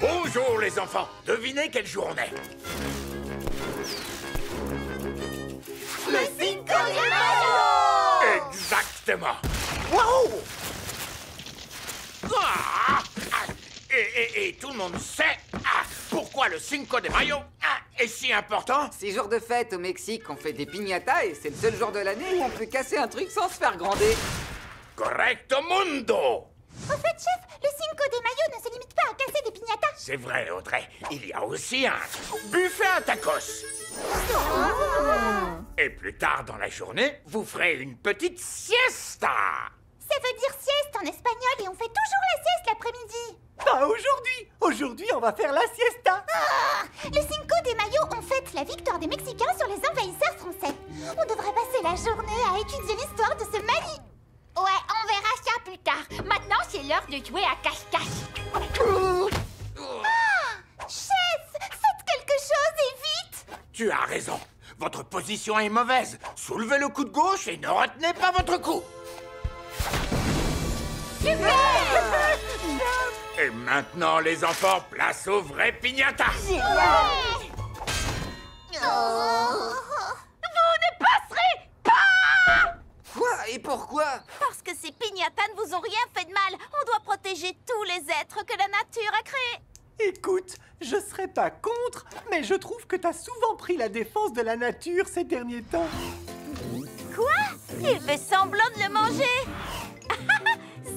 Bonjour les enfants, devinez quel jour on est? Le Cinco de Mayo! Exactement. Waouh! Et tout le monde sait pourquoi le Cinco de Mayo est si important? 6 jours de fête au Mexique, on fait des piñatas et c'est le seul jour de l'année où on peut casser un truc sans se faire gronder. Correcto mundo! Au fait, chef, le Cinco de Mayo ne se limite pas à casser des piñatas. C'est vrai, Audrey. Il y a aussi un buffet à tacos. Et plus tard dans la journée, vous ferez une petite siesta. Ça veut dire sieste en espagnol et on fait toujours la sieste l'après-midi. Pas aujourd'hui. Aujourd'hui, on va faire la siesta. Le Cinco de Mayo, on fête la victoire des Mexicains sur les envahisseurs français. On devrait passer la journée à étudier l'histoire de ce Mali. Ouais, on verra ça plus tard. Maintenant, c'est l'heure de jouer à cache-cache. Chef, faites quelque chose et vite. Tu as raison. Votre position est mauvaise. Soulevez le coude gauche et ne retenez pas votre cou. Super. Et maintenant, les enfants, place au vrai piñata. Vous ne passerez pas. Quoi? Et pourquoi? Parce que ces piñatas ne vous ont rien fait de mal. On doit protéger tous les êtres que la nature a créés. Écoute, je serais pas contre, mais je trouve que t'as souvent pris la défense de la nature ces derniers temps. Quoi? Il fait semblant de le manger.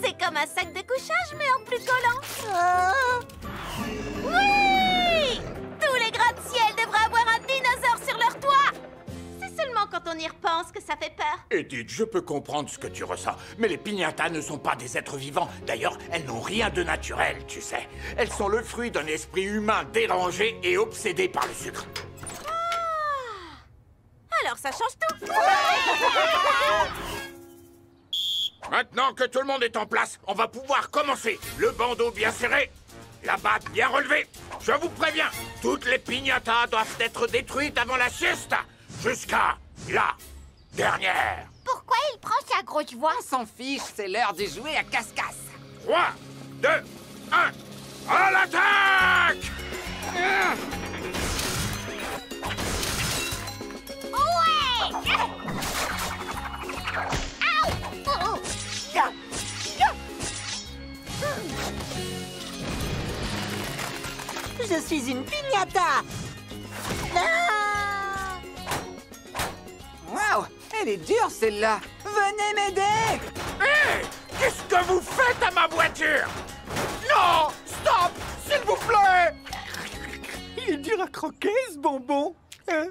C'est comme un sac de couchage, mais en plus collant. Oui! Tous les gratte-ciel devraient avoir un dinosaure sur leur toit. C'est seulement quand on y repense que ça fait peur. Edith, je peux comprendre ce que tu ressens, mais les piñatas ne sont pas des êtres vivants. D'ailleurs, elles n'ont rien de naturel, tu sais. Elles sont le fruit d'un esprit humain dérangé et obsédé par le sucre. Alors ça change tout. Maintenant que tout le monde est en place, on va pouvoir commencer. Le bandeau bien serré, la batte bien relevée. Je vous préviens, toutes les piñatas doivent être détruites avant la siesta. Jusqu'à la dernière. Pourquoi il prend sa grosse voix? On s'en fiche, c'est l'heure de jouer à casse-casse. 3, 2, 1, à l'attaque! Ouais! Je suis une piñata. Waouh! Elle est dure celle-là. Venez m'aider! Hé! Qu'est-ce que vous faites à ma voiture? Non! Stop! S'il vous plaît! Il est dur à croquer, ce bonbon. Hein?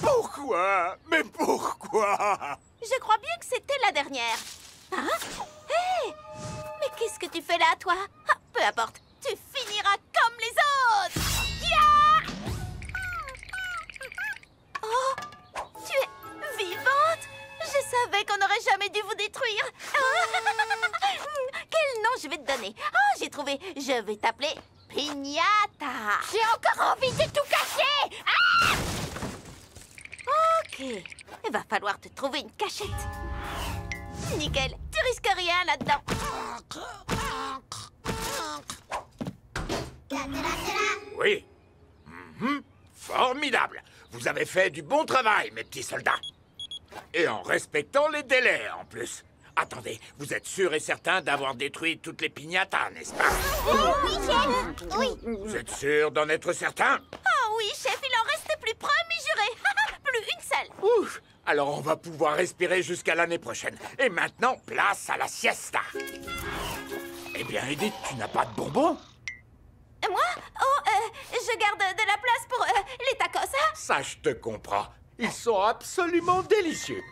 Pourquoi? Mais pourquoi? Je crois bien que c'était la dernière. Hein? Hé! Mais qu'est-ce que tu fais là, toi? Ah, peu importe, tu finiras comme les autres! Ya! Oh! Tu es vivante? Je savais qu'on n'aurait jamais dû vous détruire. Quel nom je vais te donner? Oh, j'ai trouvé. Je vais t'appeler Piñata. J'ai encore envie de tout cacher. Ah! Ok. Il va falloir te trouver une cachette. Nickel. Tu risques rien là-dedans. Oui. Formidable. Vous avez fait du bon travail, mes petits soldats. Et en respectant les délais, en plus. Attendez, vous êtes sûr et certain d'avoir détruit toutes les piñatas, n'est-ce pas? Oui, chef. Oui. Vous êtes sûr d'en être certain? Oh oui, chef, il en reste plus, promis juré. Plus une seule. Ouf! Alors on va pouvoir respirer jusqu'à l'année prochaine. Et maintenant, place à la siesta. Eh bien, Edith, tu n'as pas de bonbons? Moi? Oh, je garde de la place pour les tacos, hein? Ça, je te comprends. Ils sont absolument délicieux.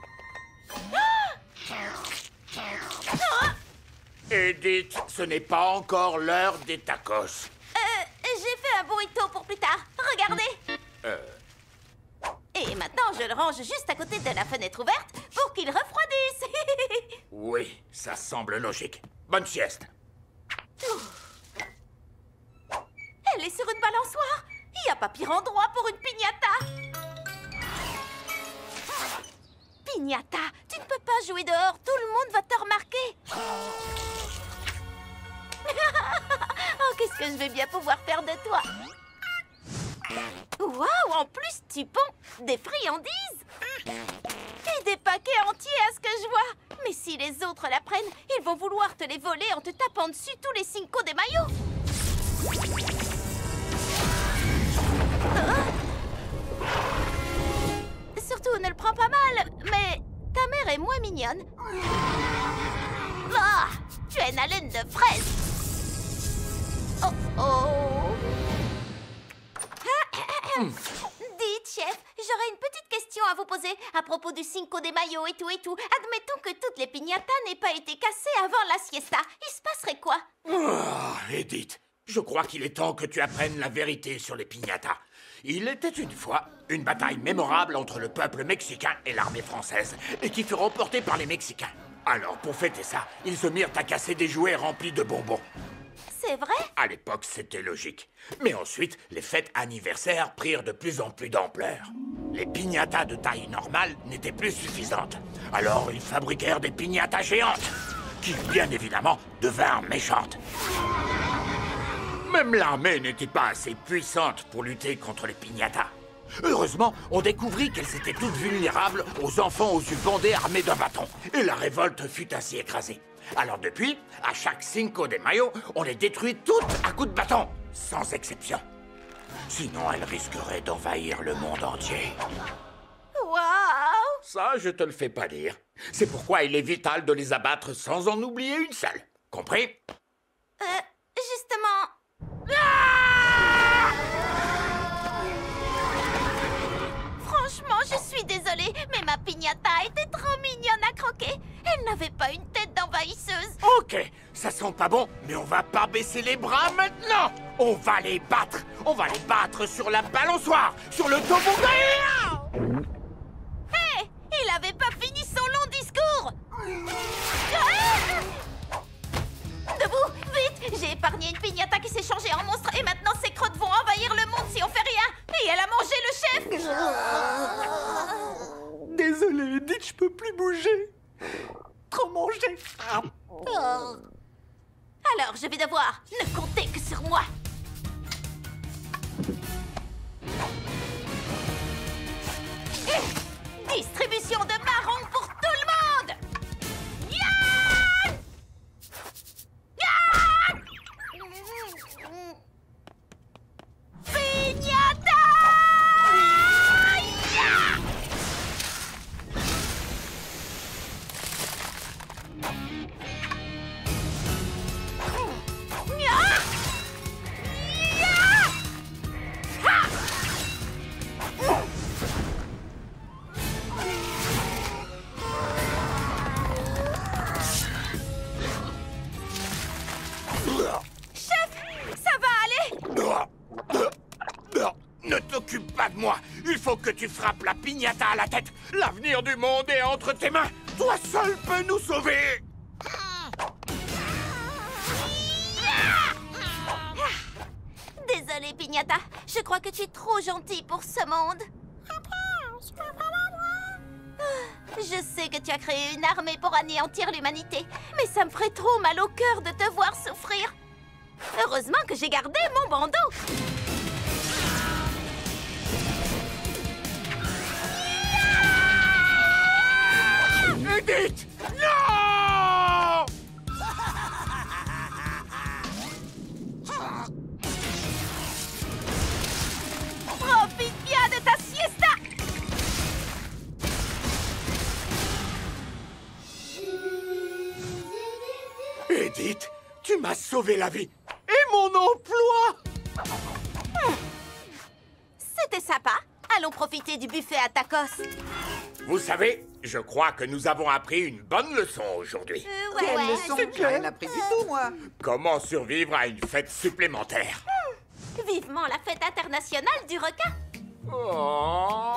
Edith, ce n'est pas encore l'heure des tacos. J'ai fait un burrito pour plus tard. Regardez. Et maintenant, je le range juste à côté de la fenêtre ouverte pour qu'il refroidisse. Oui, ça semble logique. bonne sieste. Elle est sur une balançoire. Il n'y a pas pire endroit pour une piñata. Piñata, tu ne peux pas jouer dehors. Tout le monde va te remarquer. Oh, qu'est-ce que je vais bien pouvoir faire de toi. Waouh, en plus, tu ponds des friandises. Et des paquets entiers à ce que je vois. Mais si les autres la prennent, ils vont vouloir te les voler en te tapant dessus tous les 5 des maillots. Surtout, ne le prends pas mal, mais ta mère est moins mignonne. Ah, tu as une haleine de fraise. Oh oh. Dites, chef, j'aurais une petite question à vous poser à propos du Cinco de Mayo et tout. Admettons que toutes les piñatas n'aient pas été cassées avant la siesta. Il se passerait quoi? Oh, Edith, je crois qu'il est temps que tu apprennes la vérité sur les piñatas. Il était une fois une bataille mémorable entre le peuple mexicain et l'armée française, et qui fut remportée par les Mexicains. Alors, pour fêter ça, ils se mirent à casser des jouets remplis de bonbons. C'est vrai? À l'époque, c'était logique. Mais ensuite, les fêtes anniversaires prirent de plus en plus d'ampleur. Les piñatas de taille normale n'étaient plus suffisantes. Alors, ils fabriquèrent des piñatas géantes, qui, bien évidemment, devinrent méchantes. Même l'armée n'était pas assez puissante pour lutter contre les piñatas. Heureusement, on découvrit qu'elles étaient toutes vulnérables aux enfants aux yeux bandés armés d'un bâton. Et la révolte fut ainsi écrasée. Alors depuis, à chaque Cinco de Mayo, on les détruit toutes à coups de bâton, sans exception. Sinon, elles risqueraient d'envahir le monde entier. Waouh! Ça, je te le fais pas dire. C'est pourquoi il est vital de les abattre sans en oublier une seule. Compris? Justement... Franchement, je suis désolée, mais ma piñata était trop mignonne à croquer. Elle n'avait pas une tête d'envahisseuse. Ok, ça sent pas bon, mais on va pas baisser les bras maintenant. On va les battre. On va les battre sur la balançoire, sur le toboggan. Hé, il avait pas fini son long discours. Debout, vite. J'ai épargné une piñata qui s'est changée en monstre et maintenant ces crottes vont envahir le monde si on fait rien. Et elle a mangé le chef. Désolé, Edith, je peux plus bouger. Trop mangé. Alors, je vais devoir ne compter que sur moi. Distribution de marrons pour tout le monde. Yann! Yann! Piñata! Yann! Ne t'occupe pas de moi. Il faut que tu frappes la piñata à la tête. L'avenir du monde est entre tes mains. Toi seul peux nous sauver. Désolée, Piñata. Je crois que tu es trop gentil pour ce monde. Je sais que tu as créé une armée pour anéantir l'humanité, mais ça me ferait trop mal au cœur de te voir souffrir. Heureusement que j'ai gardé mon bandeau. Edith! Non! Profite bien de ta siesta. Edith, tu m'as sauvé la vie. Et mon emploi! C'était sympa. Allons profiter du buffet à tacos. Vous savez, je crois que nous avons appris une bonne leçon aujourd'hui. Quelle leçon? J'ai rien appris du tout, moi. Comment survivre à une fête supplémentaire? Vivement la fête internationale du requin. Oh.